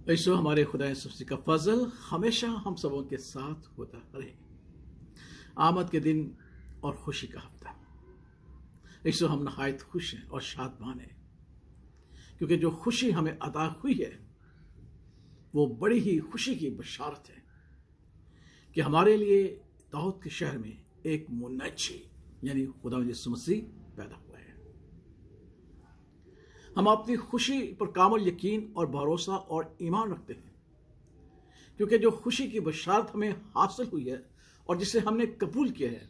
ऐसो हमारे खुदा यसुमसीह का फजल हमेशा हम सबों के साथ होता रहे। आमद के दिन और खुशी का हफ्ता। ऐसो हम नहायत खुश हैं और शादमान हैं, क्योंकि जो खुशी हमें अता हुई है वो बड़ी ही खुशी की बशारत है कि हमारे लिए दाऊद के शहर में एक मुन्नजी यानी खुदा यीशु मसीह पैदा हुआ है। हम अपनी खुशी पर कामल यकीन और भरोसा और ईमान रखते हैं, क्योंकि जो खुशी की बशारत हमें हासिल हुई है और जिसे हमने कबूल किया है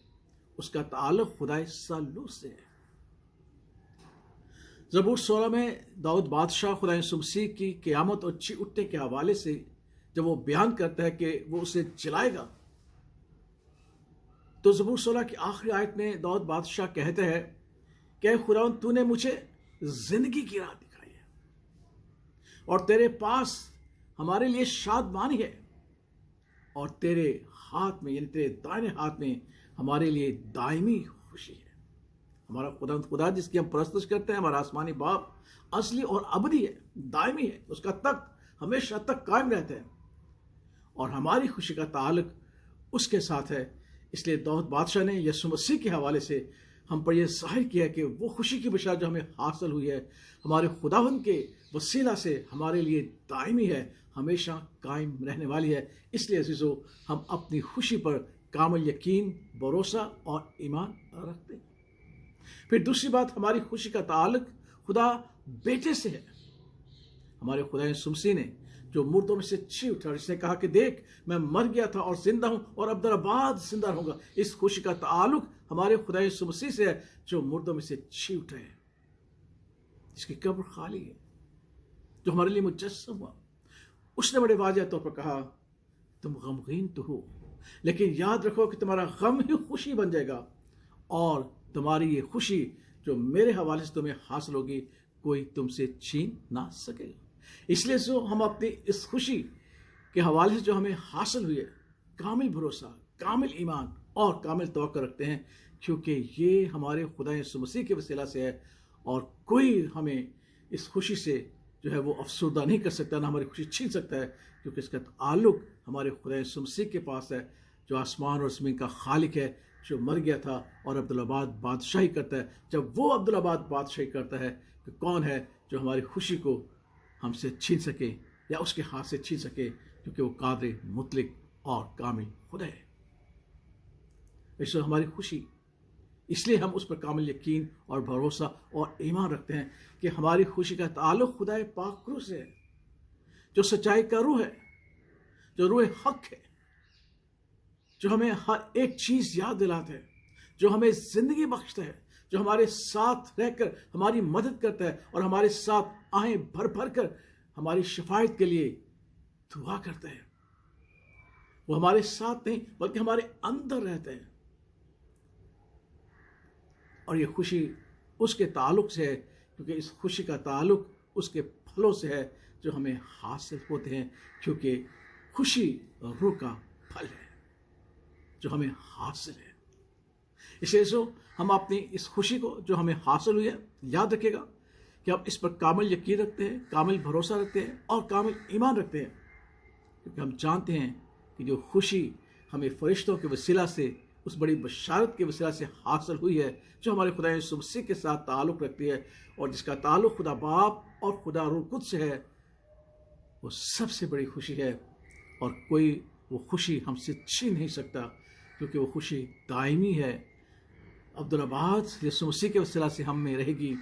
उसका ताल्लुक खुदा सल्लू से है। ज़बूर 16 में दाऊद बादशाह खुदा यीशु मसीह की क़यामत और जी उठने के हवाले से जब वो बयान करता है कि वो उसे जलाएगा, तो ज़बूर 16 की आखिरी आयत में दाऊद बादशाह कहते हैं कि खुदावंद तूने मुझे जिंदगी की राह दिखाई है और तेरे पास हमारे लिए शादमानी है और तेरे हाथ में यानी तेरे दाहिने हाथ में हमारे लिए दायमी खुशी है। हमारा खुदा जिसकी हम परस्तश करते हैं, हमारा आसमानी बाप असली और अबदी है, दायमी है, उसका तख्त हमेशा तक कायम रहता है और हमारी खुशी का ताल्लुक उसके साथ है। इसलिए दाऊद बादशाह ने यीशु मसीह के हवाले से हम पर यह जाहिर किया कि वो खुशी की बशारत जो हमें हासिल हुई है हमारे खुदावंद के वसीला से हमारे लिए दायमी है, हमेशा कायम रहने वाली है। इसलिए अज़ीज़ों, हम अपनी खुशी पर कामिल यकीन, भरोसा और ईमान रखते हैं। फिर दूसरी बात, हमारी खुशी का ताल्लुक खुदा बेटे से है। हमारे खुदा यीशु मसीह ने जो मुर्दों में से जी उठा, इसने कहा कि देख मैं मर गया था और जिंदा हूं और अब दराबाद जिंदा रहूंगा। इस खुशी का ताल्लुक हमारे खुदा यीशु मसीह से है जो मुर्दों में से जी उठा है, जिसकी कब्र खाली है, जो हमारे लिए मुजस्सम हुआ। उसने बड़े वाज़ेह तौर पर कहा तुम गमगीन तो हो, लेकिन याद रखो कि तुम्हारा गम ही खुशी बन जाएगा और तुम्हारी ये खुशी जो मेरे हवाले से तुम्हें हासिल होगी कोई तुमसे छीन ना सकेगा। इसलिए जो हम अपनी इस खुशी के हवाले से जो हमें हासिल हुई है कामिल भरोसा, कामिल ईमान और कामिल तवक्कुल रखते हैं, क्योंकि ये हमारे खुदा यीशु मसीह के वसीला से है और कोई हमें इस खुशी से जो है वो अफसरदा नहीं कर सकता, ना हमारी खुशी छीन सकता है, क्योंकि इसका ताल्लुक हमारे खुदा यीशु मसीह के पास है जो आसमान और ज़मीन का खालिक है, जो मर गया था और अब्दुल्लाबाद बादशाही करता है। जब वो अब्दुल्लाबाद बादशाही करता है तो कौन है जो हमारी खुशी को हमसे छीन सके या उसके हाथ से छीन सके, क्योंकि वो कादिर, मुतलिक और कामिल खुदा है। इसलिए हमारी खुशी, इसलिए हम उस पर कामिल यकीन और भरोसा और ईमान रखते हैं कि हमारी खुशी का ताल्लुक खुदा पाक रूह से है, जो सच्चाई का रूह है, जो रूह हक है, जो हमें हर एक चीज याद दिलाता है, जो हमें जिंदगी बख्शता है, जो हमारे साथ रहकर हमारी मदद करता है और हमारे साथ आहें भर भर कर हमारी शिफायत के लिए दुआ करता है। वो हमारे साथ नहीं बल्कि हमारे अंदर रहते हैं और ये खुशी उसके ताल्लुक से है, क्योंकि इस खुशी का ताल्लुक उसके फलों से है जो हमें हासिल होते हैं, क्योंकि खुशी रूह का फल है जो हमें हासिल है। इसलिए जो हम अपनी इस खुशी को जो हमें हासिल हुई है याद रखिएगा कि हम इस पर कामिल यकीन रखते हैं, कामिल भरोसा रखते हैं और कामिल ईमान रखते हैं, क्योंकि हम जानते हैं कि जो खुशी हमें फरिश्तों के वसीला से, उस बड़ी बशारत के वसीला से हासिल हुई है जो हमारे खुदा यीशु मसीह के साथ ताल्लुक़ रखती है और जिसका ताल्लुक़ खुदा बाप और खुदा रूह कुद्स से है, वो सबसे बड़ी खुशी है और कोई वो खुशी हमसे छीन नहीं सकता, क्योंकि वो खुशी दायमी है। अब्दुल्लाबाद यीशु मसीह के वसीला से हम में रहेगी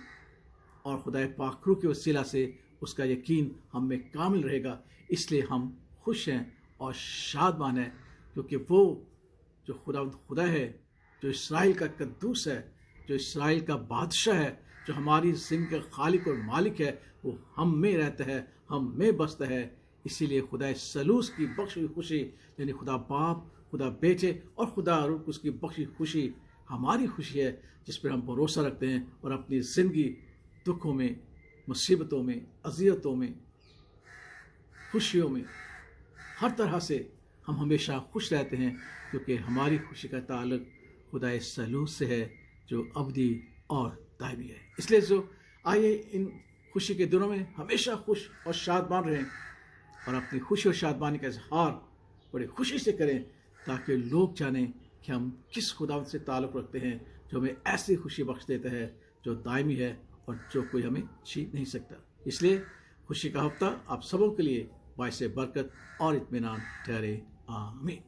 और खुदा पाक रूह के वसीला से उसका यकीन हम में कामिल रहेगा। इसलिए हम खुश हैं और शादमान हैं, क्योंकि वो जो खुदा है, जो इसराइल का कद्दूस है, जो इसराइल का बादशाह है, जो हमारी ज़िंदगी का खालिक और मालिक है, वो हम में रहता है, हम में बसता है। इसीलिए खुदा सलूस की बख्शी हुई खुशी यानी खुदा बाप, खुदा बेटे और खुदा रूह उसकी बख्शी खुशी हमारी खुशी है, जिस पर हम भरोसा रखते हैं और अपनी ज़िंदगी दुखों में, मुसीबतों में, अज़ियतों में, खुशियों में, हर तरह से हम हमेशा खुश रहते हैं, क्योंकि हमारी खुशी का ताल्लुक खुदा सलूस से है जो अबदी और दायमी है। इसलिए जो आइए इन खुशी के दिनों में हमेशा खुश और शादमान रहें और अपनी खुशी और शादमानी का इजहार बड़ी खुशी से करें, ताकि लोग जानें कि हम किस खुदावंद से ताल्लुक़ रखते हैं जो हमें ऐसी खुशी बख्श देता है जो दायमी है और जो कोई हमें छीन नहीं सकता। इसलिए खुशी का हफ्ता आप सबों के लिए बाइसे बरकत और इत्मीनान ठहरे। आमीन।